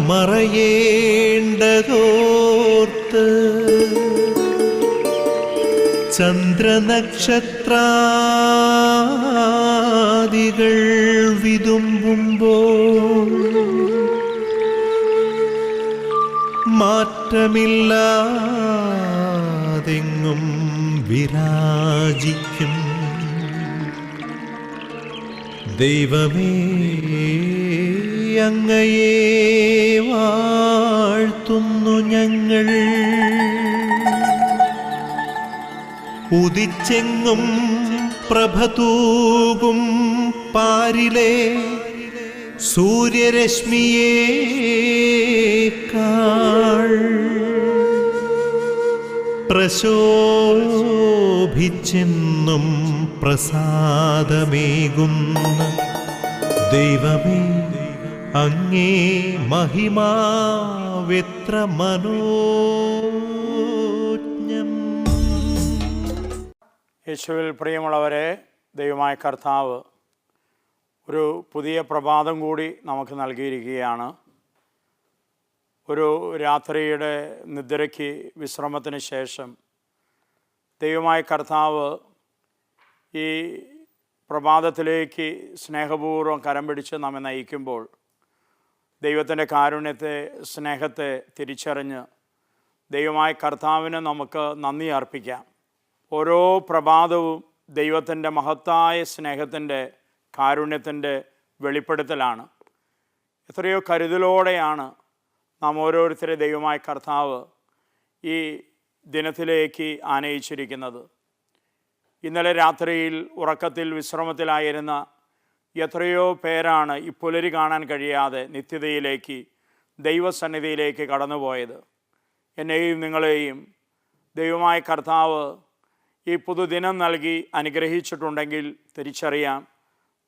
മറയേണ്ടതോർത്ത് ചന്ദ്രനക്ഷത്രാദികൾ വിതുമ്പുമ്പോൾ മാറ്റമില്ലാതെങ്ങും വിരാജിക്കും ദൈവമേ, അങ്ങയെ വാഴ്ത്തുന്നു ഞങ്ങൾ. ഉദിച്ചെങ്ങും പ്രഭതൂകും പാരിലെ സൂര്യരശ്മിയേക്കാൾ പ്രശോഭിച്ചെന്നും പ്രസാദമേകുന്ന ദൈവമേ, അങ്ങേ മഹിമാവെത്ര മനോജ്ഞം. യേശുവിൽ പ്രിയമുള്ളവരെ, ദൈവമായ കർത്താവ് ഒരു പുതിയ പ്രഭാതം കൂടി നമുക്ക് നൽകിയിരിക്കുകയാണ്. ഒരു രാത്രിയുടെ നിദ്രയ്ക്ക് വിശ്രമത്തിന് ശേഷം ദൈവമായ കർത്താവ് ഈ പ്രഭാതത്തിലേക്ക് സ്നേഹപൂർവ്വം കരം പിടിച്ച് നമ്മെ നയിക്കുമ്പോൾ ദൈവത്തിൻ്റെ കാരുണ്യത്തെ, സ്നേഹത്തെ തിരിച്ചറിഞ്ഞ് ദൈവമായ കർത്താവിന് നമുക്ക് നന്ദി അർപ്പിക്കാം. ഓരോ പ്രഭാതവും ദൈവത്തിൻ്റെ മഹത്തായ സ്നേഹത്തിൻ്റെ, കാരുണ്യത്തിൻ്റെ വെളിപ്പെടുത്തലാണ്. എത്രയോ കരുതലോടെയാണ് നാം ഓരോരുത്തരെ ദൈവമായ കർത്താവ് ഈ ദിനത്തിലേക്ക് ആനയിച്ചിരിക്കുന്നത്. ഇന്നലെ രാത്രിയിൽ ഉറക്കത്തിൽ വിശ്രമത്തിലായിരുന്ന എത്രയോ പേരാണ് ഈ പുലരി കാണാൻ കഴിയാതെ നിത്യതയിലേക്ക്, ദൈവസന്നിധിയിലേക്ക് കടന്നുപോയത്. എന്നെയും നിങ്ങളെയും ദൈവമായ കർത്താവ് ഈ പുതുദിനം നൽകി അനുഗ്രഹിച്ചിട്ടുണ്ടെങ്കിൽ തിരിച്ചറിയാം,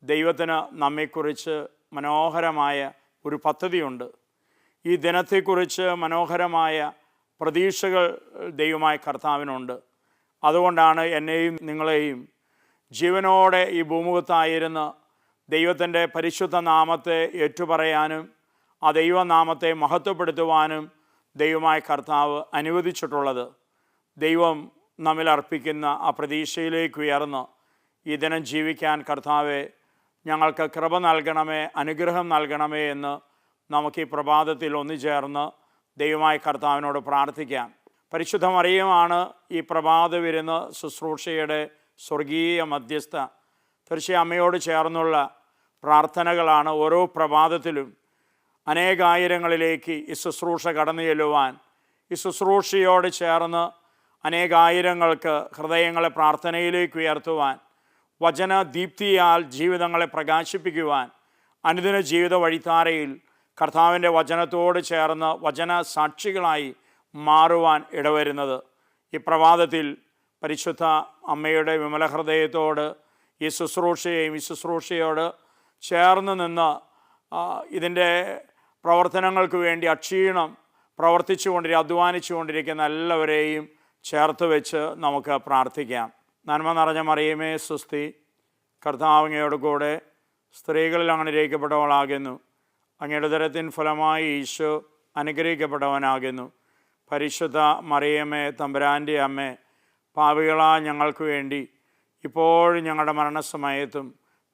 ദൈവത്തിന് നമ്മെക്കുറിച്ച് മനോഹരമായ ഒരു പദ്ധതിയുണ്ട്. ഈ ദിനത്തെക്കുറിച്ച് മനോഹരമായ പ്രതീക്ഷകൾ ദൈവമായ കർത്താവിനുണ്ട്. അതുകൊണ്ടാണ് എന്നെയും നിങ്ങളെയും ജീവനോടെ ഈ ഭൂമുഖത്തായിരുന്ന ദൈവത്തിൻ്റെ പരിശുദ്ധ നാമത്തെ ഏറ്റുപറയാനും ആ ദൈവനാമത്തെ മഹത്വപ്പെടുത്തുവാനും ദൈവമായ കർത്താവ് അനുവദിച്ചിട്ടുള്ളത്. ദൈവം നമ്മിൽ അർപ്പിക്കുന്ന ആ പ്രതീക്ഷയിലേക്ക് ഉയർന്ന് ഈ ദിനം ജീവിക്കാൻ കർത്താവെ ഞങ്ങൾക്ക് കൃപ നൽകണമേ, അനുഗ്രഹം നൽകണമേ എന്ന് നമുക്ക് ഈ പ്രഭാതത്തിൽ ഒന്നുചേർന്ന് ദൈവമായ കർത്താവിനോട് പ്രാർത്ഥിക്കാം. പരിശുദ്ധ മറിയമാണ് ഈ പ്രഭാത വിരുന്ന് ശുശ്രൂഷയുടെ സ്വർഗീയ മധ്യസ്ഥ. തീർച്ചയായും അമ്മയോട് ചേർന്നുള്ള പ്രാർത്ഥനകളാണ് ഓരോ പ്രഭാതത്തിലും അനേകായിരങ്ങളിലേക്ക് ഈ ശുശ്രൂഷ കടന്നു ചെല്ലുവാൻ, ഈ ശുശ്രൂഷയോട് ചേർന്ന് അനേകായിരങ്ങൾക്ക് ഹൃദയങ്ങളെ പ്രാർത്ഥനയിലേക്ക് ഉയർത്തുവാൻ, വചന ദീപ്തിയാൽ ജീവിതങ്ങളെ പ്രകാശിപ്പിക്കുവാൻ, അനുദിന ജീവിത വഴിത്താരയിൽ കർത്താവിൻ്റെ വചനത്തോട് ചേർന്ന് വചന സാക്ഷികളായി മാറുവാൻ ഇടവരുന്നത്. ഈ പ്രഭാതത്തിൽ പരിശുദ്ധ അമ്മയുടെ വിമല ഹൃദയത്തോട് ഈ ശുശ്രൂഷയെയും ഈ ശുശ്രൂഷയോട് ചേർന്ന് നിന്ന് ഇതിൻ്റെ പ്രവർത്തനങ്ങൾക്ക് വേണ്ടി അക്ഷീണം അധ്വാനിച്ചു കൊണ്ടിരിക്കുന്ന എല്ലാവരെയും ചേർത്ത് വെച്ച് നമുക്ക് പ്രാർത്ഥിക്കാം. നന്മ നിറഞ്ഞ മറിയമേ സുസ്തി, കർത്താവ് അങ്ങയോട് കൂടെ സ്ത്രീകളിൽ അങ്ങ് അനുഗ്രഹിക്കപ്പെട്ടവളാകുന്നു. അങ്ങയുടെ ഉദരത്തിൻ ഫലമായി ഈശോ അനുഗ്രഹിക്കപ്പെട്ടവനാകുന്നു. പരിശുദ്ധ മറിയമേ തമ്പുരാൻ്റെ അമ്മേ, പാപികളായ ഞങ്ങൾക്ക് വേണ്ടി ഇപ്പോഴും ഞങ്ങളുടെ മരണസമയത്തും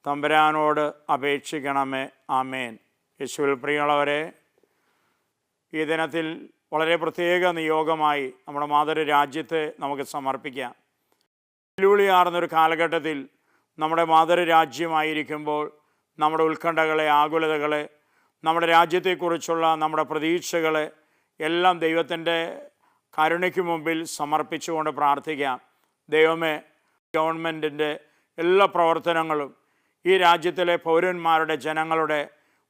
തമ്പുരാനോട് അപേക്ഷിക്കണമേ. ആമേൻ. യേശുവിൽ പ്രിയമുള്ളവരെ, ഈ ദിനത്തിൽ വളരെ പ്രത്യേക നിയോഗമായി നമ്മുടെ മാതൃരാജ്യത്തെ നമുക്ക് സമർപ്പിക്കാം. വെല്ലുവിളിയാർന്നൊരു കാലഘട്ടത്തിൽ നമ്മുടെ മാതൃരാജ്യമായിരിക്കുമ്പോൾ നമ്മുടെ ഉത്കണ്ഠകളെ, ആകുലതകളെ, നമ്മുടെ രാജ്യത്തെക്കുറിച്ചുള്ള നമ്മുടെ പ്രതീക്ഷകളെ എല്ലാം ദൈവത്തിൻ്റെ കരുണയ്ക്ക് മുമ്പിൽ സമർപ്പിച്ചുകൊണ്ട് പ്രാർത്ഥിക്കാം. ദൈവമേ, ഗവൺമെൻറ്റിൻ്റെ എല്ലാ പ്രവർത്തനങ്ങളും ഈ രാജ്യത്തിലെ പൗരന്മാരുടെ, ജനങ്ങളുടെ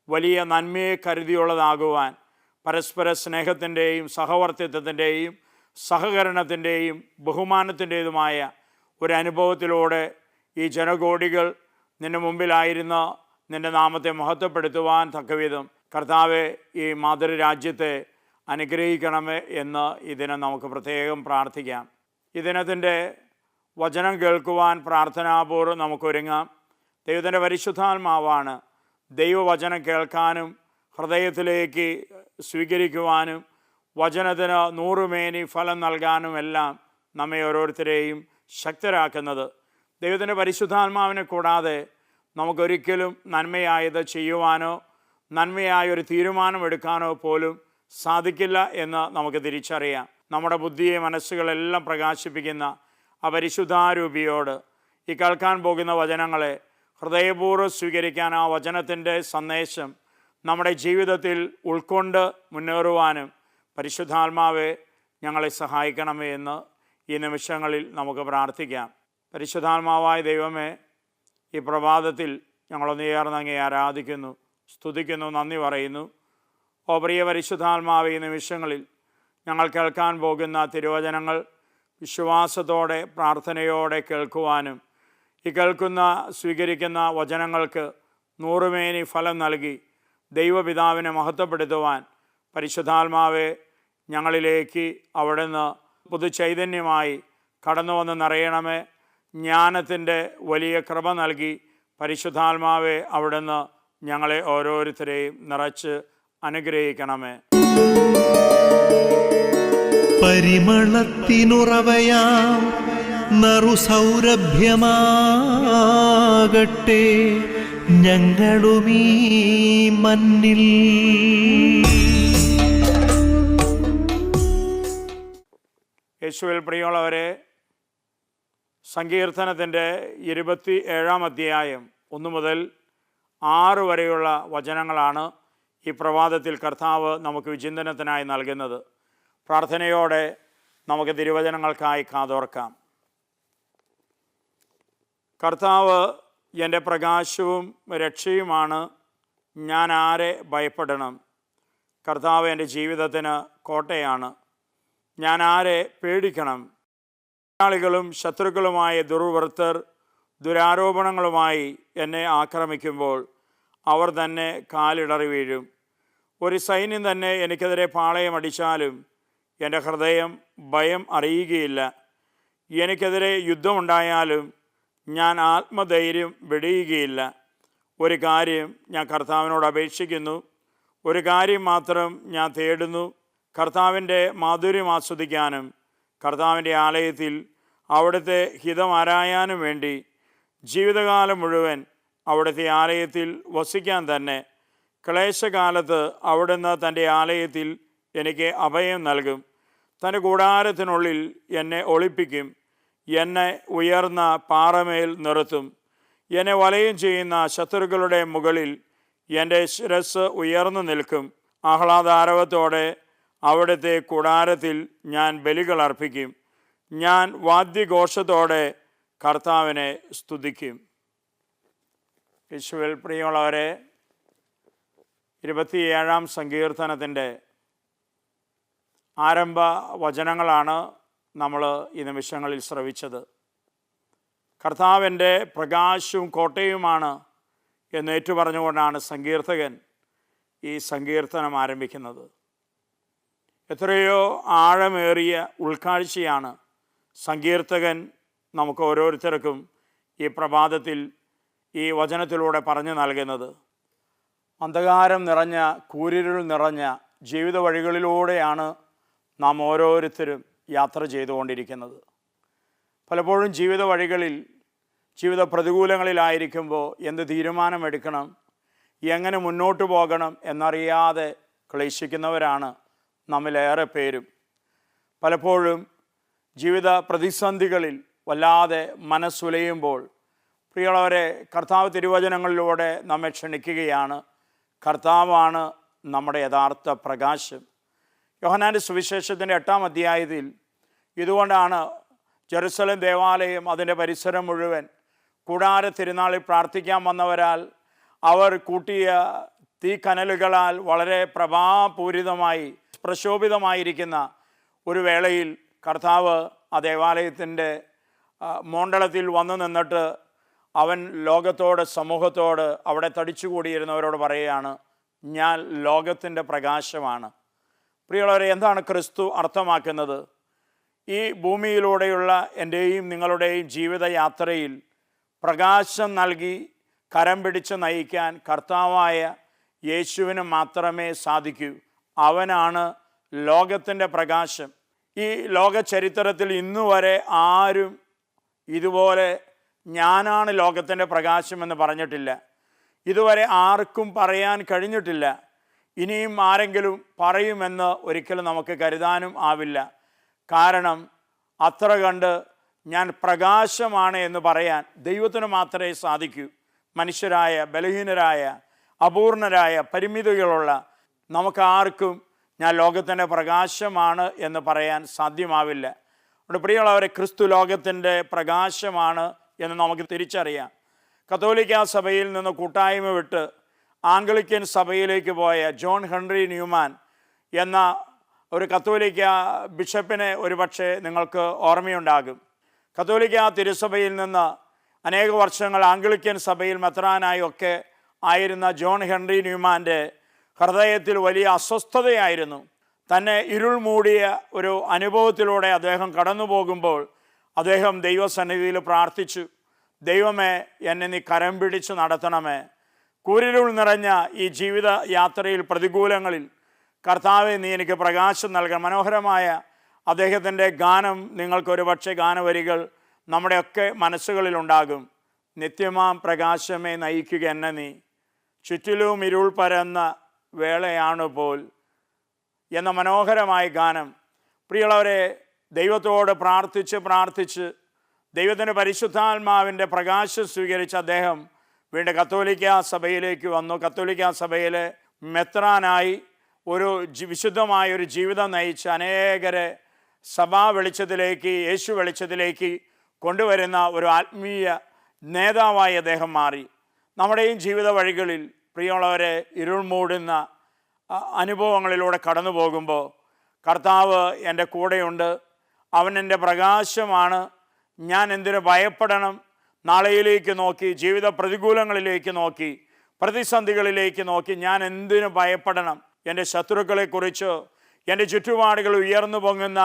വലിയ നന്മയെ കരുതിയുള്ളതാകുവാൻ, പരസ്പര സ്നേഹത്തിൻ്റെയും സഹവർത്തിത്വത്തിൻ്റെയും സഹകരണത്തിൻ്റെയും ബഹുമാനത്തിൻ്റേതുമായ ഒരനുഭവത്തിലൂടെ ഈ ജനകോടികൾ നിൻ്റെ മുമ്പിലായിരുന്ന നിൻ്റെ നാമത്തെ മഹത്വപ്പെടുത്തുവാൻ തക്കവിധം കർത്താവെ ഈ മാതൃരാജ്യത്തെ അനുഗ്രഹിക്കണമേ എന്ന് ഇതിനെ നമുക്ക് പ്രത്യേകം പ്രാർത്ഥിക്കാം. ഈ ദിനത്തിൻ്റെ വചനം കേൾക്കുവാൻ പ്രാർത്ഥനാപൂർവ്വം നമുക്കൊരുങ്ങാം. ദൈവത്തിൻ്റെ പരിശുദ്ധാത്മാവാണ് ദൈവവചനം കേൾക്കാനും ഹൃദയത്തിലേക്ക് സ്വീകരിക്കുവാനും വചനത്തിന് നൂറുമേനി ഫലം നൽകാനുമെല്ലാം നമ്മെ ഓരോരുത്തരെയും ശക്തരാക്കുന്നത്. ദൈവത്തിൻ്റെ പരിശുദ്ധാത്മാവിനെ കൂടാതെ നമുക്കൊരിക്കലും നന്മയായത് ചെയ്യുവാനോ നന്മയായൊരു തീരുമാനമെടുക്കാനോ പോലും സാധിക്കില്ല എന്ന് നമുക്ക് തിരിച്ചറിയാം. നമ്മുടെ ബുദ്ധിയെ മനസ്സുകളെല്ലാം പ്രകാശിപ്പിക്കുന്ന ആ പരിശുദ്ധാരൂപിയോട് ഈ കേൾക്കാൻ പോകുന്ന വചനങ്ങളെ ഹൃദയപൂർവ്വം സ്വീകരിക്കാൻ, ആ വചനത്തിൻ്റെ സന്ദേശം നമ്മുടെ ജീവിതത്തിൽ ഉൾക്കൊണ്ട് മുന്നേറുവാനും പരിശുദ്ധാത്മാവെ ഞങ്ങളെ സഹായിക്കണമേ എന്ന് ഈ നിമിഷങ്ങളിൽ നമുക്ക് പ്രാർത്ഥിക്കാം. പരിശുദ്ധാത്മാവായ ദൈവമേ, ഈ പ്രഭാതത്തിൽ ഞങ്ങളൊന്ന് ചേർന്ന് അങ്ങേ ആരാധിക്കുന്നു, സ്തുതിക്കുന്നു, നന്ദി പറയുന്നു. ഓ പ്രിയ പരിശുദ്ധാത്മാവെ, ഈ നിമിഷങ്ങളിൽ ഞങ്ങൾ കേൾക്കാൻ പോകുന്ന തിരുവചനങ്ങൾ വിശ്വാസത്തോടെ പ്രാർത്ഥനയോടെ കേൾക്കുവാനും ഈ കേൾക്കുന്ന സ്വീകരിക്കുന്ന വചനങ്ങൾക്ക് നൂറുമേനി ഫലം നൽകി ദൈവപിതാവിനെ മഹത്വപ്പെടുത്തുവാൻ പരിശുദ്ധാത്മാവെ ഞങ്ങളിലേക്ക് അവിടുന്ന് പുതുചൈതന്യമായി കടന്നു വന്ന് നിറയണമേ. ജ്ഞാനത്തിൻ്റെ വലിയ കൃപ നൽകി പരിശുദ്ധാത്മാവെ അവിടുന്ന് ഞങ്ങളെ ഓരോരുത്തരെയും നിറച്ച് അനുഗ്രഹിക്കണമേ. പരിമളത്തിനുറവയാം നറുസൗരഭ്യമാകട്ടെ ഞങ്ങളുമീ മണ്ണിൽ. യേശുവിൽ പ്രിയമുള്ളവരെ, സങ്കീർത്തനത്തിൻ്റെ 27-ാം അധ്യായം 1 മുതൽ 6 വരെയുള്ള വചനങ്ങളാണ് ഈ പ്രഭാതത്തിൽ കർത്താവ് നമുക്ക് വിചിന്തനത്തിനായി നൽകുന്നത്. പ്രാർത്ഥനയോടെ നമുക്ക് തിരുവചനങ്ങൾക്കായി കാതോർക്കാം. കർത്താവ് എൻ്റെ പ്രകാശവും രക്ഷയുമാണ്, ഞാൻ ആരെ ഭയപ്പെടണം? കർത്താവ് എൻ്റെ ജീവിതത്തിന് കോട്ടയാണ്, ഞാൻ ആരെ പേടിക്കണം? എതിരാളികളും ശത്രുക്കളുമായ ദുർവൃത്തർ ദുരാരോപണങ്ങളുമായി എന്നെ ആക്രമിക്കുമ്പോൾ അവർ തന്നെ കാലിടറി വീഴും. ഒരു സൈന്യം തന്നെ എനിക്കെതിരെ പാളയമടിച്ചാലും എൻ്റെ ഹൃദയം ഭയം അറിയുകയില്ല. എനിക്കെതിരെ യുദ്ധമുണ്ടായാലും ഞാൻ ആത്മധൈര്യം വെടിയുകയില്ല. ഒരു കാര്യം ഞാൻ കർത്താവിനോട് അപേക്ഷിക്കുന്നു, ഒരു കാര്യം മാത്രം ഞാൻ തേടുന്നു, കർത്താവിൻ്റെ മാധുര്യം ആസ്വദിക്കാനും കർത്താവിൻ്റെ ആലയത്തിൽ അവിടുത്തെ ഹിതമാരായാനും വേണ്ടി ജീവിതകാലം മുഴുവൻ അവിടുത്തെ ആലയത്തിൽ വസിക്കാൻ തന്നെ. ക്ലേശകാലത്ത് അവിടുന്ന് തൻ്റെ ആലയത്തിൽ എനിക്ക് അഭയം നൽകും. തൻ്റെ കൂടാരത്തിനുള്ളിൽ എന്നെ ഒളിപ്പിക്കും. എന്നെ ഉയർന്ന പാറമേൽ നിർത്തും. എന്നെ വലയം ചെയ്യുന്ന ശത്രുക്കളുടെ മുകളിൽ എൻ്റെ ശിരസ് ഉയർന്നു നിൽക്കും. ആഹ്ലാദാരവത്തോടെ അവിടുത്തെ കൂടാരത്തിൽ ഞാൻ ബലികൾ അർപ്പിക്കും. ഞാൻ വാദ്യഘോഷത്തോടെ കർത്താവിനെ സ്തുതിക്കും. യേശുവിൽ പ്രിയമുള്ളവരെ, 27-ാം സങ്കീർത്തനത്തിൻ്റെ ആരംഭ വചനങ്ങളാണ് നമ്മൾ ഈ നിമിഷങ്ങളിൽ ശ്രവിച്ചത്. കർത്താവിൻ്റെ പ്രകാശവും കോട്ടയുമാണ് എന്ന് ഏറ്റുപറഞ്ഞുകൊണ്ടാണ് സങ്കീർത്തകൻ ഈ സങ്കീർത്തനം ആരംഭിക്കുന്നത്. എത്രയോ ആഴമേറിയ ഉൾക്കാഴ്ചയാണ് സങ്കീർത്തകൻ നമുക്ക് ഓരോരുത്തർക്കും ഈ പ്രഭാതത്തിൽ ഈ വചനത്തിലൂടെ പറഞ്ഞു നൽകുന്നത്. അന്ധകാരം നിറഞ്ഞ, കൂരിരുൾ നിറഞ്ഞ ജീവിത വഴികളിലൂടെയാണ് നാം ഓരോരുത്തരും യാത്ര ചെയ്തുകൊണ്ടിരിക്കുന്നത്. പലപ്പോഴും ജീവിത വഴികളിൽ, ജീവിത പ്രതികൂലങ്ങളിലായിരിക്കുമ്പോൾ എന്ത് തീരുമാനമെടുക്കണം, എങ്ങനെ മുന്നോട്ട് പോകണം എന്നറിയാതെ ക്ലേശിക്കുന്നവരാണ് നമ്മിലേറെ പേരും. പലപ്പോഴും ജീവിത പ്രതിസന്ധികളിൽ വല്ലാതെ മനസ്സുലയുമ്പോൾ പ്രിയമുള്ളവരെ, കർത്താവ് തിരുവചനങ്ങളിലൂടെ നമ്മെ ക്ഷണിക്കുകയാണ്. കർത്താവാണ് നമ്മുടെ യഥാർത്ഥ പ്രകാശം. യോഹന്നാൻ്റെ സുവിശേഷത്തിൻ്റെ 8-ാം അധ്യായത്തിൽ ഇതുകൊണ്ടാണ് ജെറുസലേം ദേവാലയം, അതിൻ്റെ പരിസരം മുഴുവൻ കൂടാര തിരുനാളിൽ പ്രാർത്ഥിക്കാൻ വന്നവരാൽ അവർ കൂട്ടിയ തീക്കനലുകളാൽ വളരെ പ്രഭാപൂരിതമായി പ്രശോഭിതമായിരിക്കുന്ന ഒരു വേളയിൽ കർത്താവ് ആ ദേവാലയത്തിൻ്റെ മോണ്ടളത്തിൽ വന്നു നിന്നിട്ട് അവൻ ലോകത്തോട്, സമൂഹത്തോട്, അവിടെ തടിച്ചുകൂടിയിരുന്നവരോട് പറയുകയാണ്, ഞാൻ ലോകത്തിൻ്റെ പ്രകാശമാണ്. പ്രിയമുള്ളവരെ, എന്താണ് ക്രിസ്തു അർത്ഥമാക്കുന്നത്? ഈ ഭൂമിയിലൂടെയുള്ള എൻ്റെയും നിങ്ങളുടെയും ജീവിതയാത്രയിൽ പ്രകാശം നൽകി കരം പിടിച്ച് നയിക്കാൻ കർത്താവായ യേശുവിന് മാത്രമേ സാധിക്കൂ. അവനാണ് ലോകത്തിൻ്റെ പ്രകാശം. ഈ ലോക ചരിത്രത്തിൽ ഇന്നുവരെ ആരും ഇതുപോലെ ഞാനാണ് ലോകത്തിൻ്റെ പ്രകാശമെന്ന് പറഞ്ഞിട്ടില്ല. ഇതുവരെ ആർക്കും പറയാൻ കഴിഞ്ഞിട്ടില്ല. ഇനിയും ആരെങ്കിലും പറയുമെന്ന് ഒരിക്കലും നമുക്ക് കരുതാനും ആവില്ല. കാരണം അത്ര കണ്ട് ഞാൻ പ്രകാശമാണ് എന്ന് പറയാൻ ദൈവത്തിന് മാത്രമേ സാധിക്കൂ. മനുഷ്യരായ, ബലഹീനരായ, അപൂർണരായ, പരിമിതികളുള്ള നമുക്കാർക്കും ഞാൻ ലോകത്തിൻ്റെ പ്രകാശമാണ് എന്ന് പറയാൻ സാധ്യമാവില്ല. അതുകൊണ്ട് പ്രിയമുള്ളവരെ, ക്രിസ്തു ലോകത്തിൻ്റെ പ്രകാശമാണ് എന്ന് നമുക്ക് തിരിച്ചറിയാം. കത്തോലിക്ക സഭയിൽ നിന്ന് കൂട്ടായ്മ വിട്ട് ആംഗ്ലിക്കൻ സഭയിലേക്ക് പോയ ജോൺ ഹെൻറി ന്യൂമാൻ എന്ന ഒരു കത്തോലിക്ക ബിഷപ്പിനെ ഒരുപക്ഷെ നിങ്ങൾക്ക് ഓർമ്മയുണ്ടാകും. കത്തോലിക്ക തിരുസഭയിൽ നിന്ന് അനേക വർഷങ്ങൾ ആംഗ്ലിക്കൻ സഭയിൽ മെത്രാനായി ഒക്കെ ആയിരുന്ന ജോൺ ഹെൻറി ന്യൂമാൻ്റെ ഹൃദയത്തിൽ വലിയ അസ്വസ്ഥതയായിരുന്നു. തന്നെ ഇരുൾ മൂടിയ ഒരു അനുഭവത്തിലൂടെ അദ്ദേഹം കടന്നു പോകുമ്പോൾ അദ്ദേഹം ദൈവസന്നിധിയിൽ പ്രാർത്ഥിച്ചു, ദൈവമേ, എന്നെ നീ കരം പിടിച്ച് നടത്തണമേ. കൂരിരുൾ നിറഞ്ഞ ഈ ജീവിത യാത്രയിൽ, പ്രതികൂലങ്ങളിൽ കർത്താവെ, നീ എനിക്ക് പ്രകാശം നൽകണം. മനോഹരമായ അദ്ദേഹത്തിൻ്റെ ഗാനം നിങ്ങൾക്കൊരു പക്ഷേ ഗാനവരികൾ നമ്മുടെയൊക്കെ മനസ്സുകളിലുണ്ടാകും. നിത്യമാം പ്രകാശമേ നയിക്കുക എന്നെ നീ, ചുറ്റിലും ഇരുൾ പരന്ന വേളയാണ് പോൽ എന്ന മനോഹരമായ ഗാനം. പ്രിയമുള്ളവരെ, ദൈവത്തോട് പ്രാർത്ഥിച്ച് ദൈവത്തിൻ്റെ പരിശുദ്ധാത്മാവിൻ്റെ പ്രകാശം സ്വീകരിച്ച അദ്ദേഹം വീണ്ടും കത്തോലിക്ക സഭയിലേക്ക് വന്നു. കത്തോലിക്ക സഭയിലെ മെത്രാനായി ഒരു വിശുദ്ധമായ ഒരു ജീവിതം നയിച്ച് അനേകരെ സഭാ വെളിച്ചത്തിലേക്ക്, യേശു വെളിച്ചത്തിലേക്ക് കൊണ്ടുവരുന്ന ഒരു ആത്മീയ നേതാവായി അദ്ദേഹം മാറി. നമ്മുടെയും ജീവിത വഴികളിൽ പ്രിയമുള്ളവരെ, ഇരുൾ മൂടുന്ന അനുഭവങ്ങളിലൂടെ കടന്നു പോകുമ്പോൾ കർത്താവ് എൻ്റെ കൂടെയുണ്ട്, അവൻ എൻ്റെ പ്രകാശമാണ്, ഞാൻ എന്തിനു ഭയപ്പെടണം? നാളെയിലേക്ക് നോക്കി, ജീവിത പ്രതികൂലങ്ങളിലേക്ക് നോക്കി, പ്രതിസന്ധികളിലേക്ക് നോക്കി ഞാൻ എന്തിനു ഭയപ്പെടണം? എൻ്റെ ശത്രുക്കളെക്കുറിച്ചോ എൻ്റെ ചുറ്റുപാടുകൾ ഉയർന്നു പൊങ്ങുന്ന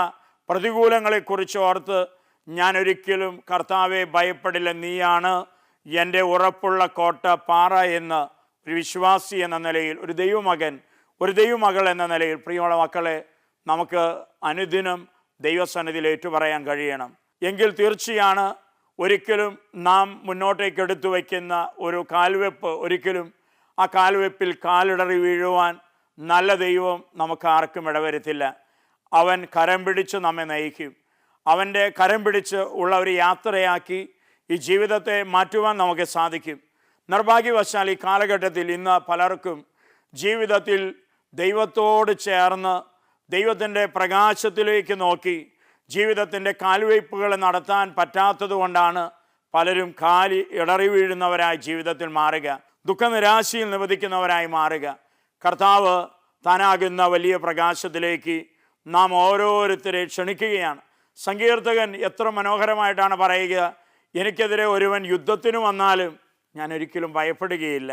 പ്രതികൂലങ്ങളെക്കുറിച്ച് ഓർത്ത് ഞാൻ ഒരിക്കലും കർത്താവെ ഭയപ്പെടില്ല. നീയാണ് എൻ്റെ ഉറപ്പുള്ള കോട്ട, പാറ എന്ന് ഒരു വിശ്വാസി എന്ന നിലയിൽ, ഒരു ദൈവമകൻ, ഒരു ദൈവമകൾ എന്ന നിലയിൽ പ്രിയമുള്ള മക്കളെ, നമുക്ക് അനുദിനം ദൈവസന്നിധിയിൽ ഏറ്റുപറയാൻ കഴിയണം. എങ്കിൽ തീർച്ചയാണ് ഒരിക്കലും നാം മുന്നോട്ടേക്ക് എടുത്തു വയ്ക്കുന്ന ഒരു കാൽവെപ്പ്, ഒരിക്കലും ആ കാൽവെപ്പിൽ കാലിടറി വീഴുവാൻ നല്ല ദൈവം നമുക്ക് ആർക്കും ഇടവരുത്തില്ല. അവൻ കരം പിടിച്ച് നമ്മെ നയിക്കും. അവൻ്റെ കരം പിടിച്ച് ഉള്ള ഒരു യാത്രയാക്കി ഈ ജീവിതത്തെ മാറ്റുവാൻ നമുക്ക് സാധിക്കും. നിർഭാഗ്യവശാൽ ഈ കാലഘട്ടത്തിൽ ഇന്ന് പലർക്കും ജീവിതത്തിൽ ദൈവത്തോട് ചേർന്ന് ദൈവത്തിൻ്റെ പ്രകാശത്തിലേക്ക് നോക്കി ജീവിതത്തിൻ്റെ കാൽവയ്പ്പുകൾ നടത്താൻ പറ്റാത്തത് കൊണ്ടാണ് പലരും കാലി ഇടറി വീഴുന്നവരായി ജീവിതത്തിൽ മാറുക, ദുഃഖനിരാശയിൽ നിവദിക്കുന്നവരായി മാറുക. കർത്താവ് താനാകുന്ന വലിയ പ്രകാശത്തിലേക്ക് നാം ഓരോരുത്തരെ ക്ഷണിക്കുകയാണ്. സങ്കീർത്തകൻ എത്ര മനോഹരമായിട്ടാണ് പറയുക, എനിക്കെതിരെ ഒരുവൻ യുദ്ധത്തിന് വന്നാലും ഞാൻ ഒരിക്കലും ഭയപ്പെടുകയില്ല,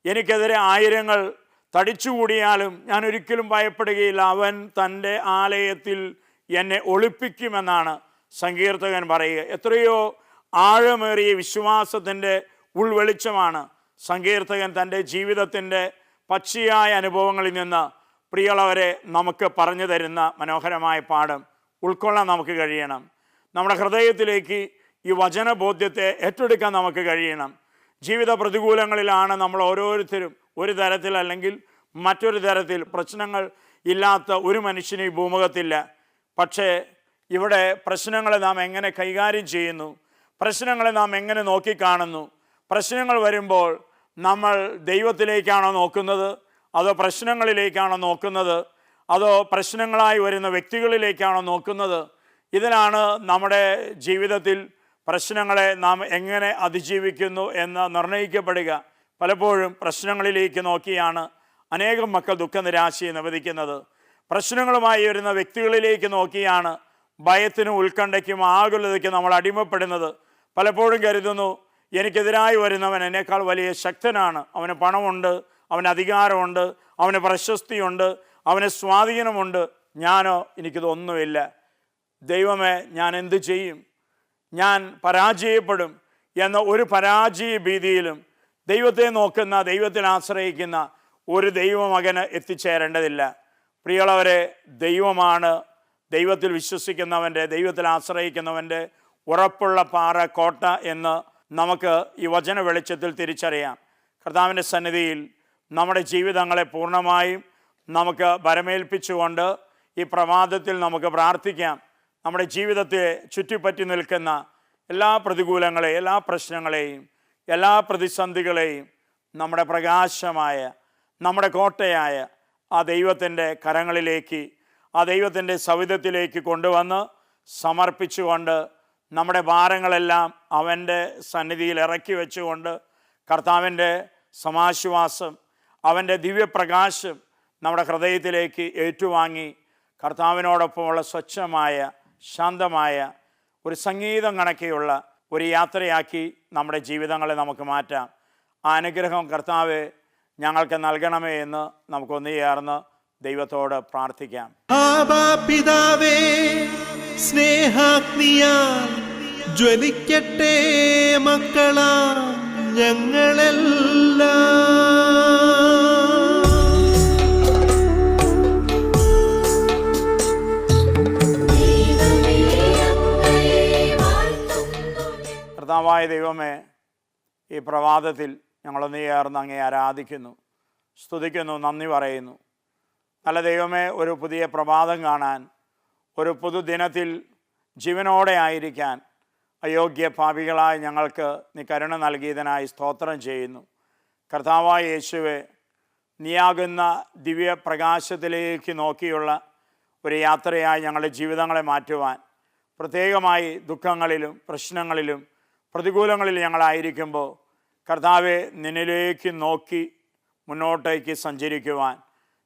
എനിക്കെതിരെ ആയിരങ്ങൾ തടിച്ചുകൂടിയാലും ഞാൻ ഒരിക്കലും ഭയപ്പെടുകയില്ല, അവൻ തൻ്റെ ആലയത്തിൽ എന്നെ ഒളിപ്പിക്കുമെന്നാണ് സങ്കീർത്തകൻ പറയുക. എത്രയോ ആഴമേറിയ വിശ്വാസത്തിൻ്റെ ഉൾവെളിച്ചമാണ് സങ്കീർത്തകൻ തൻ്റെ ജീവിതത്തിൻ്റെ പച്ചയായ അനുഭവങ്ങളിൽ നിന്ന് പ്രിയമുള്ളവരെ നമുക്ക് പറഞ്ഞു തരുന്ന മനോഹരമായ പാഠം ഉൾക്കൊള്ളാൻ നമുക്ക് കഴിയണം. നമ്മുടെ ഹൃദയത്തിലേക്ക് ഈ വചനബോധ്യത്തെ ഏറ്റെടുക്കാൻ നമുക്ക് കഴിയണം. ജീവിത പ്രതികൂലങ്ങളിലാണ് നമ്മൾ ഓരോരുത്തരും ഒരു തരത്തിൽ അല്ലെങ്കിൽ മറ്റൊരു തരത്തിൽ. പ്രശ്നങ്ങൾ ഇല്ലാത്ത ഒരു മനുഷ്യനും ഈ ഭൂമുഖത്തില്ല. പക്ഷേ ഇവിടെ പ്രശ്നങ്ങളെ നാം എങ്ങനെ കൈകാര്യം ചെയ്യുന്നു, പ്രശ്നങ്ങളെ നാം എങ്ങനെ നോക്കിക്കാണുന്നു, പ്രശ്നങ്ങൾ വരുമ്പോൾ നമ്മൾ ദൈവത്തിലേക്കാണോ നോക്കുന്നത്, അതോ പ്രശ്നങ്ങളിലേക്കാണോ നോക്കുന്നത്, അതോ പ്രശ്നങ്ങളായി വരുന്ന വ്യക്തികളിലേക്കാണോ നോക്കുന്നത്? ഇതിനാണ് നമ്മുടെ ജീവിതത്തിൽ പ്രശ്നങ്ങളെ നാം എങ്ങനെ അതിജീവിക്കുന്നു എന്ന് നിർണ്ണയിക്കപ്പെടുക. പലപ്പോഴും പ്രശ്നങ്ങളിലേക്ക് നോക്കിയാണ് അനേകം മക്കൾ ദുഃഖനിരാശയെ നിവദിക്കുന്നത്. പ്രശ്നങ്ങളുമായി വരുന്ന വ്യക്തികളിലേക്ക് നോക്കിയാണ് ഭയത്തിനും ഉത്കണ്ഠയ്ക്കും ആകുലതയ്ക്കും നമ്മൾ അടിമപ്പെടുന്നത്. പലപ്പോഴും കരുതുന്നു എനിക്കെതിരായി വരുന്നവൻ എന്നേക്കാൾ വലിയ ശക്തനാണ്, അവന് പണമുണ്ട്, അവന് അധികാരമുണ്ട്, അവന് പ്രശസ്തിയുണ്ട്, അവന് സ്വാധീനമുണ്ട്, ഞാനോ എനിക്കിതൊന്നുമില്ല. ദൈവമേ, ഞാൻ എന്തു ചെയ്യും? ഞാൻ പരാജയപ്പെടും എന്ന ഒരു പരാജയ ഭീതിയിലും ദൈവത്തെ നോക്കുന്ന, ദൈവത്തിൽ ആശ്രയിക്കുന്ന ഒരു ദൈവമകന് എത്തിച്ചേരേണ്ടതില്ല. പ്രിയമുള്ളവരെ, ദൈവമാണ് ദൈവത്തിൽ വിശ്വസിക്കുന്നവൻ്റെ, ദൈവത്തിൽ ആശ്രയിക്കുന്നവൻ്റെ ഉറപ്പുള്ള പാറ, കോട്ട എന്ന് നമുക്ക് ഈ വചന വെളിച്ചത്തിൽ തിരിച്ചറിയാം. കർത്താവിൻ്റെ സന്നിധിയിൽ നമ്മുടെ ജീവിതങ്ങളെ പൂർണ്ണമായും നമുക്ക് ഭരമേൽപ്പിച്ചുകൊണ്ട് ഈ പ്രഭാതത്തിൽ നമുക്ക് പ്രാർത്ഥിക്കാം. നമ്മുടെ ജീവിതത്തെ ചുറ്റിപ്പറ്റി നിൽക്കുന്ന എല്ലാ പ്രതികൂലങ്ങളെയും, എല്ലാ പ്രശ്നങ്ങളെയും, എല്ലാ പ്രതിസന്ധികളെയും നമ്മുടെ പ്രകാശമായ, നമ്മുടെ കോട്ടയായ ആ ദൈവത്തിൻ്റെ കരങ്ങളിലേക്ക്, ആ ദൈവത്തിൻ്റെ സവിധത്തിലേക്ക് കൊണ്ടുവന്ന് സമർപ്പിച്ചുകൊണ്ട് നമ്മുടെ ഭാരങ്ങളെല്ലാം അവൻ്റെ സന്നിധിയിൽ ഇറക്കി വെച്ചുകൊണ്ട് കർത്താവിൻ്റെ സമാശ്വാസം, അവൻ്റെ ദിവ്യപ്രകാശം നമ്മുടെ ഹൃദയത്തിലേക്ക് ഏറ്റുവാങ്ങി കർത്താവിനോടൊപ്പമുള്ള സ്വച്ഛമായ, ശാന്തമായ ഒരു സംഗീതം കണക്കെയുള്ള ഒരു യാത്രയാക്കി നമ്മുടെ ജീവിതങ്ങളെ നമുക്ക് മാറ്റാം. ആ അനുഗ്രഹം കർത്താവെ ഞങ്ങൾക്ക് നൽകണമേ എന്ന് നമുക്കൊന്നു ചേർന്ന് ദൈവത്തോട് പ്രാർത്ഥിക്കാം. ആബാ പിതാവേ, സ്നേഹാഗ്നിയാൽ ജ്വലിക്കട്ടെ മക്കളാ ഞങ്ങളെല്ലാം. കർത്താവായ ദൈവമേ, ഈ പ്രഭാതത്തിൽ ഞങ്ങളൊന്ന് ചേർന്ന് അങ്ങേ ആരാധിക്കുന്നു, സ്തുതിക്കുന്നു, നന്ദി പറയുന്നു. നല്ല ദൈവമേ, ഒരു പുതിയ പ്രഭാതം കാണാൻ, ഒരു പുതുദിനത്തിൽ ജീവനോടെ ആയിരിക്കാൻ അയോഗ്യ പാപികളായി ഞങ്ങൾക്ക് നീ കരുണ നൽകിയതിനായി സ്തോത്രം ചെയ്യുന്നു. കർത്താവായ യേശുവേ, നീയാകുന്ന ദിവ്യ പ്രകാശത്തിലേക്ക് നോക്കിയുള്ള ഒരു യാത്രയായി ഞങ്ങളുടെ ജീവിതങ്ങളെ മാറ്റുവാൻ, പ്രത്യേകമായി ദുഃഖങ്ങളിലും പ്രശ്നങ്ങളിലും പ്രതികൂലങ്ങളിൽ ഞങ്ങളായിരിക്കുമ്പോൾ കർത്താവെ നിന്നിലേക്ക് നോക്കി മുന്നോട്ടേക്ക് സഞ്ചരിക്കുവാൻ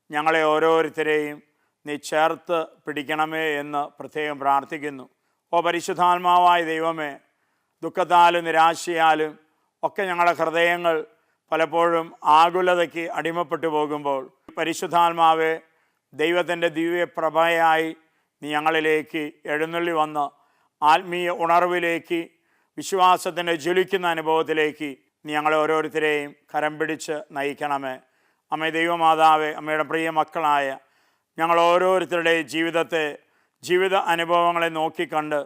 ഞങ്ങളെ ഓരോരുത്തരെയും നീ ചേർത്ത് പിടിക്കണമേ എന്ന് പ്രത്യേകം പ്രാർത്ഥിക്കുന്നു. ഓ പരിശുദ്ധാത്മാവായ ദൈവമേ, ദുഃഖത്താലും നിരാശയാലും ഒക്കെ ഞങ്ങളുടെ ഹൃദയങ്ങൾ പലപ്പോഴും ആകുലതയ്ക്ക് അടിമപ്പെട്ടു പോകുമ്പോൾ പരിശുദ്ധാത്മാവെ, ദൈവത്തിൻ്റെ ദിവ്യപ്രഭയായി നീ ഞങ്ങളിലേക്ക് എഴുന്നള്ളി വന്ന് ആത്മീയ ഉണർവിലേക്ക്, വിശ്വാസത്തിൻ്റെ ജ്വലിക്കുന്ന അനുഭവത്തിലേക്ക് നീ ഞങ്ങളെ ഓരോരുത്തരെയും കരം പിടിച്ച് നയിക്കണമേ. അമ്മേ ദൈവമാതാവേ, അമ്മയുടെ പ്രിയ മക്കളായ ഞങ്ങൾ ഓരോരുത്തരുടെയും ജീവിത അനുഭവങ്ങളെ നോക്കിക്കണ്ട്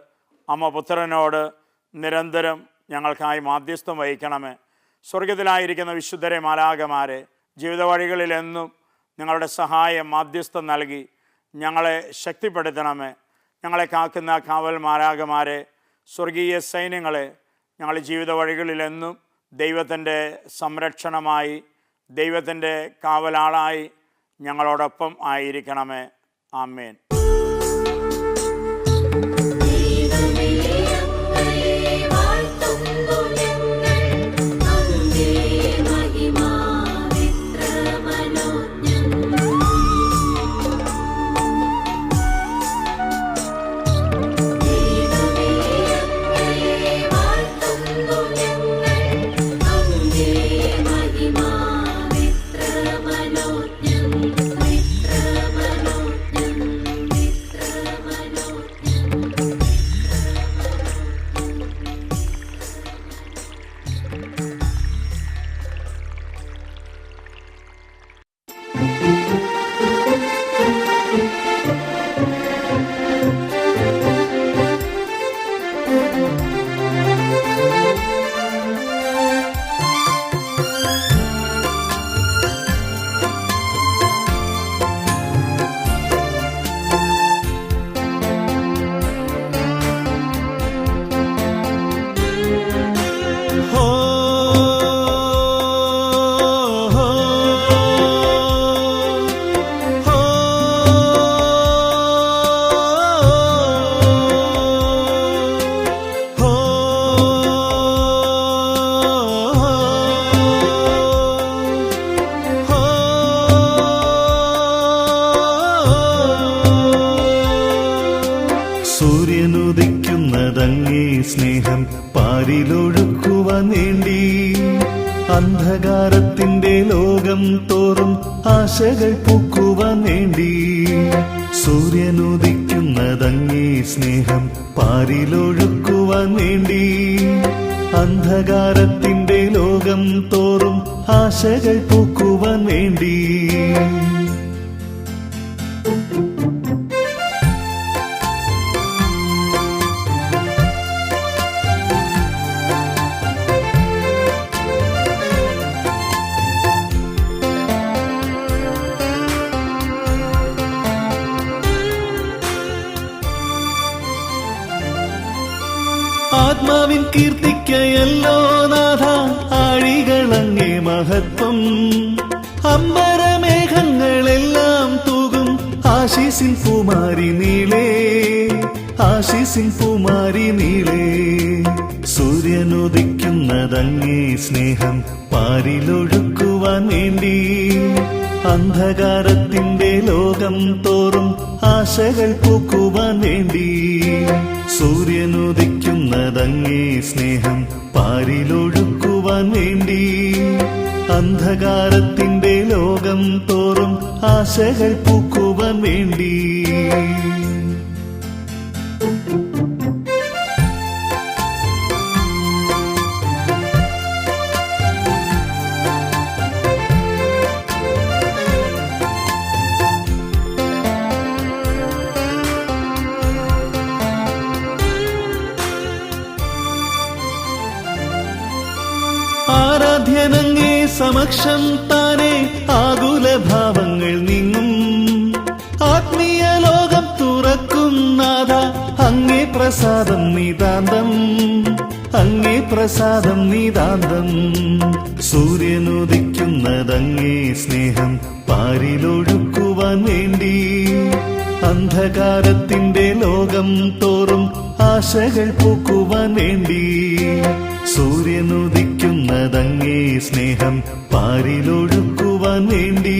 അമ്മ പുത്രനോട് നിരന്തരം ഞങ്ങൾക്കായി മാധ്യസ്ഥം വഹിക്കണമേ. സ്വർഗത്തിലായിരിക്കുന്ന വിശുദ്ധരെ മാലാഖമാരെ ജീവിത വഴികളിലെന്നും നിങ്ങളുടെ സഹായം മാധ്യസ്ഥം നൽകി ഞങ്ങളെ ശക്തിപ്പെടുത്തണമേ. ഞങ്ങളെ കാക്കുന്ന കാവൽ മാലാഖമാരെ, സ്വർഗീയ സൈന്യങ്ങളെ ഞങ്ങളുടെ ജീവിത വഴികളിലെന്നും ദൈവത്തിൻ്റെ സംരക്ഷണമായി, ദൈവത്തിൻ്റെ കാവലാളായി ഞങ്ങളോടൊപ്പം ആയിരിക്കണമേ. ആമേൻ. സൂര്യനുദിക്കുന്നതങ്ങേ സ്നേഹം പാരിലൊഴുക്കുവാൻ വേണ്ടി, അന്ധകാരത്തിന്റെ ലോകം തോറും ആശകൾ പൂക്കുവാൻ വേണ്ടി. സൂര്യനുദിക്കുന്നതങ്ങേ സ്നേഹം പാരിലൊഴുക്കുവാൻ വേണ്ടി, അന്ധകാരത്തിന്റെ ലോകം തോറും ആശകൾ പൂക്കുവാൻ വേണ്ടി. ആത്മാവിൻ കീർത്തിക്കയല്ലോ നാഥ ആഴികളങ്ങേ മഹത്വം. അമ്പരമേഘങ്ങളെല്ലാം തൂകും ആശീസിൻ പൂമാരി നീളേ, ആശീസിൻ പൂമാരി നീളേ. സൂര്യനുദിക്കുന്നതങ്ങേ സ്നേഹം പാരിലൊഴുക്കുവാൻ വേണ്ടി. അന്ധകാരത്തിന്റെ ലോകം തോറും ആശകൾ പൂക്കുവാൻ വേണ്ടി. സൂര്യനുദിക്കുന്നതങ്ങേ സ്നേഹം പാരിലൊഴുക്കുവാൻ വേണ്ടി. അന്ധകാരത്തിന്റെ ലോകം തോറും ആശകൾ പൂക്കുവാൻ വേണ്ടി. ആരാധ്യനങ്ങേ സമക്ഷം താനെ ആകുലഭാവങ്ങൾ നീങ്ങും. ആത്മീയ ലോകം തുറക്കും നാഥ അങ്ങേ പ്രസാദം നിതാന്തം, അങ്ങേ പ്രസാദം നിതാന്തം. സൂര്യനുദിക്കുന്നതങ്ങേ സ്നേഹം പാരിലൊഴുക്കുവാൻ വേണ്ടി. അന്ധകാരത്തിന്റെ ലോകം തോറും ആശകൾ പൂക്കുവാൻ വേണ്ടി. സൂര്യനുദിക്കുന്നതങ്ങേ സ്നേഹം പാരിലൊഴുക്കുവാൻ വേണ്ടി.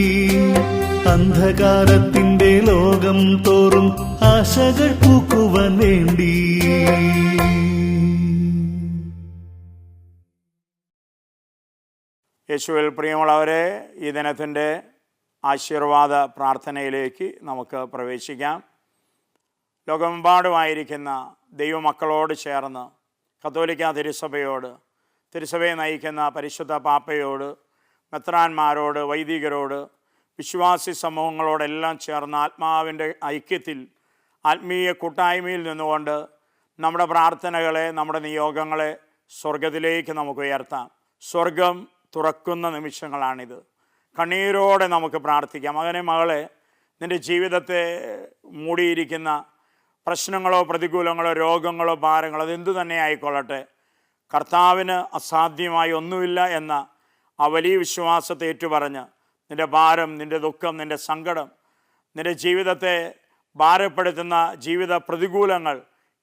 അന്ധകാരത്തിന്റെ ലോകം തോറും ആശകൾ പൂക്കുവാൻ വേണ്ടി. യേശുവിൽ പ്രിയമുള്ളവരെ, ഈ ദിനത്തിൻ്റെ ആശീർവാദ പ്രാർത്ഥനയിലേക്ക് നമുക്ക് പ്രവേശിക്കാം. ലോകമെമ്പാടുമായിരിക്കുന്ന ദൈവമക്കളോട് ചേർന്ന് കത്തോലിക്ക തിരുസഭയോട്, തിരുസഭയെ നയിക്കുന്ന പരിശുദ്ധ പാപ്പയോട്, മെത്രാന്മാരോട്, വൈദികരോട്, വിശ്വാസി സമൂഹങ്ങളോടെല്ലാം ചേർന്ന് ആത്മാവിൻ്റെ ഐക്യത്തിൽ, ആത്മീയ കൂട്ടായ്മയിൽ നിന്നുകൊണ്ട് നമ്മുടെ പ്രാർത്ഥനകളെ, നമ്മുടെ നിയോഗങ്ങളെ സ്വർഗത്തിലേക്ക് നമുക്ക് ഉയർത്താം. സ്വർഗം തുറക്കുന്ന നിമിഷങ്ങളാണിത്. കണ്ണീരോടെ നമുക്ക് പ്രാർത്ഥിക്കാം. മകനെ, മകളെ, നിൻ്റെ ജീവിതത്തെ മൂടിയിരിക്കുന്ന പ്രശ്നങ്ങളോ പ്രതികൂലങ്ങളോ രോഗങ്ങളോ ഭാരങ്ങളോ അതെന്തു തന്നെ ആയിക്കൊള്ളട്ടെ, കർത്താവിന് അസാധ്യമായി ഒന്നുമില്ല എന്ന ആ വലിയ വിശ്വാസത്തെ ഏറ്റുപറഞ്ഞ് നിൻ്റെ ഭാരം, നിൻ്റെ ദുഃഖം, നിൻ്റെ സങ്കടം, നിൻ്റെ ജീവിതത്തെ ഭാരപ്പെടുത്തുന്ന ജീവിത പ്രതികൂലങ്ങൾ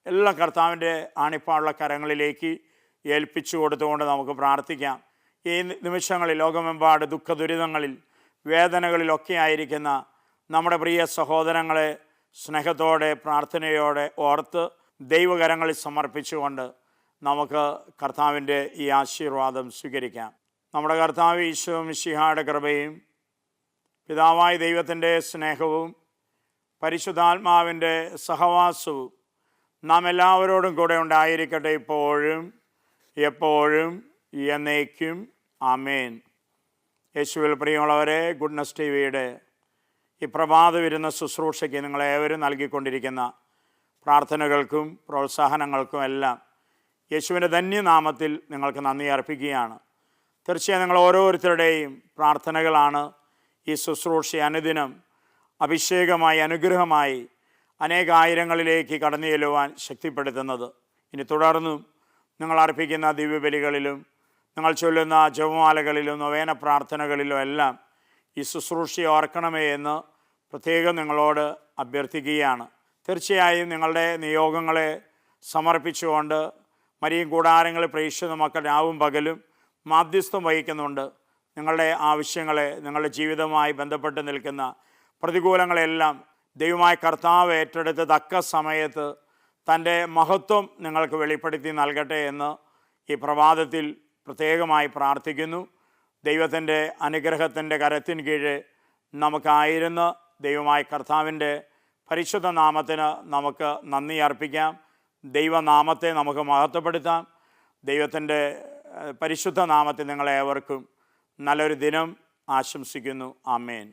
എല്ലാം കർത്താവിൻ്റെ ആണിപ്പാടുള്ള കരങ്ങളിലേക്ക് ഏൽപ്പിച്ചു കൊടുത്തുകൊണ്ട് നമുക്ക് പ്രാർത്ഥിക്കാം. ഈ നിമിഷങ്ങളിൽ ലോകമെമ്പാട് ദുഃഖ ദുരിതങ്ങളിൽ, വേദനകളിലൊക്കെ ആയിരിക്കുന്ന നമ്മുടെ പ്രിയ സഹോദരങ്ങളെ സ്നേഹത്തോടെ, പ്രാർത്ഥനയോടെ ഓർത്ത് ദൈവകരങ്ങളിൽ സമർപ്പിച്ചുകൊണ്ട് നമുക്ക് കർത്താവിൻ്റെ ഈ ആശീർവാദം സ്വീകരിക്കാം. നമ്മുടെ കർത്താവ് ഈശോ മിശിഹായുടെ കൃപയും പിതാവായ ദൈവത്തിൻ്റെ സ്നേഹവും പരിശുദ്ധാത്മാവിൻ്റെ സഹവാസവും നാം എല്ലാവരോടും കൂടെ ഉണ്ടായിരിക്കട്ടെ, ഇപ്പോഴും എപ്പോഴും എന്നേക്കും. ആമേൻ. യേശുവിൽ പ്രിയമുള്ളവരെ, ഗുഡ്നസ് ടിവിയുടെ ഈ പ്രഭാത വിരുന്ന ശുശ്രൂഷയ്ക്ക് നിങ്ങളേവരും നൽകിക്കൊണ്ടിരിക്കുന്ന പ്രാർത്ഥനകൾക്കും പ്രോത്സാഹനങ്ങൾക്കും എല്ലാം യേശുവിൻ്റെ ധന്യനാമത്തിൽ നിങ്ങൾക്ക് നന്ദി അർപ്പിക്കുകയാണ്. തീർച്ചയായും നിങ്ങൾ ഓരോരുത്തരുടെയും പ്രാർത്ഥനകളാണ് ഈ ശുശ്രൂഷ അനുദിനം അഭിഷേകമായി, അനുഗ്രഹമായി അനേകായിരങ്ങളിലേക്ക് കടന്നു ചെല്ലുവാൻ ശക്തിപ്പെടുത്തുന്നത്. ഇനി തുടർന്നും നിങ്ങൾ അർപ്പിക്കുന്ന ദിവ്യബലികളിലും, നിങ്ങൾ ചൊല്ലുന്ന ജപമാലകളിലും, നൊവേന പ്രാർത്ഥനകളിലും എല്ലാം ഈ ശുശ്രൂഷയെ ഓർക്കണമേ എന്ന് പ്രത്യേകം നിങ്ങളോട് അഭ്യർത്ഥിക്കുകയാണ്. തീർച്ചയായും നിങ്ങളുടെ നിയോഗങ്ങളെ സമർപ്പിച്ചുകൊണ്ട് മരിയൻ കൂടാരങ്ങളിൽ പ്രേക്ഷിത മക്കൾ രാവും പകലും മാധ്യസ്ഥം വഹിക്കുന്നുണ്ട്. നിങ്ങളുടെ ആവശ്യങ്ങളെ, നിങ്ങളുടെ ജീവിതവുമായി ബന്ധപ്പെട്ട് നിൽക്കുന്ന പ്രതികൂലങ്ങളെല്ലാം ദൈവമായ കർത്താവ് ഏറ്റെടുത്ത് തക്ക സമയത്ത് തൻ്റെ മഹത്വം നിങ്ങൾക്ക് വെളിപ്പെടുത്തി നൽകട്ടെ എന്ന് ഈ പ്രഭാതത്തിൽ പ്രത്യേകമായി പ്രാർത്ഥിക്കുന്നു. ദൈവത്തിൻ്റെ അനുഗ്രഹത്തിൻ്റെ കരത്തിന് കീഴ് നമുക്കായിരുന്ന ദൈവമായ കർത്താവിൻ്റെ പരിശുദ്ധ നാമത്തിന് നമുക്ക് നന്ദി അർപ്പിക്കാം. ദൈവനാമത്തെ നമുക്ക് മഹത്വപ്പെടുത്താം. ദൈവത്തിൻ്റെ പരിശുദ്ധ നാമത്തിൽ നിങ്ങളേവർക്കും നല്ലൊരു ദിനം ആശംസിക്കുന്നു. ആമേൻ.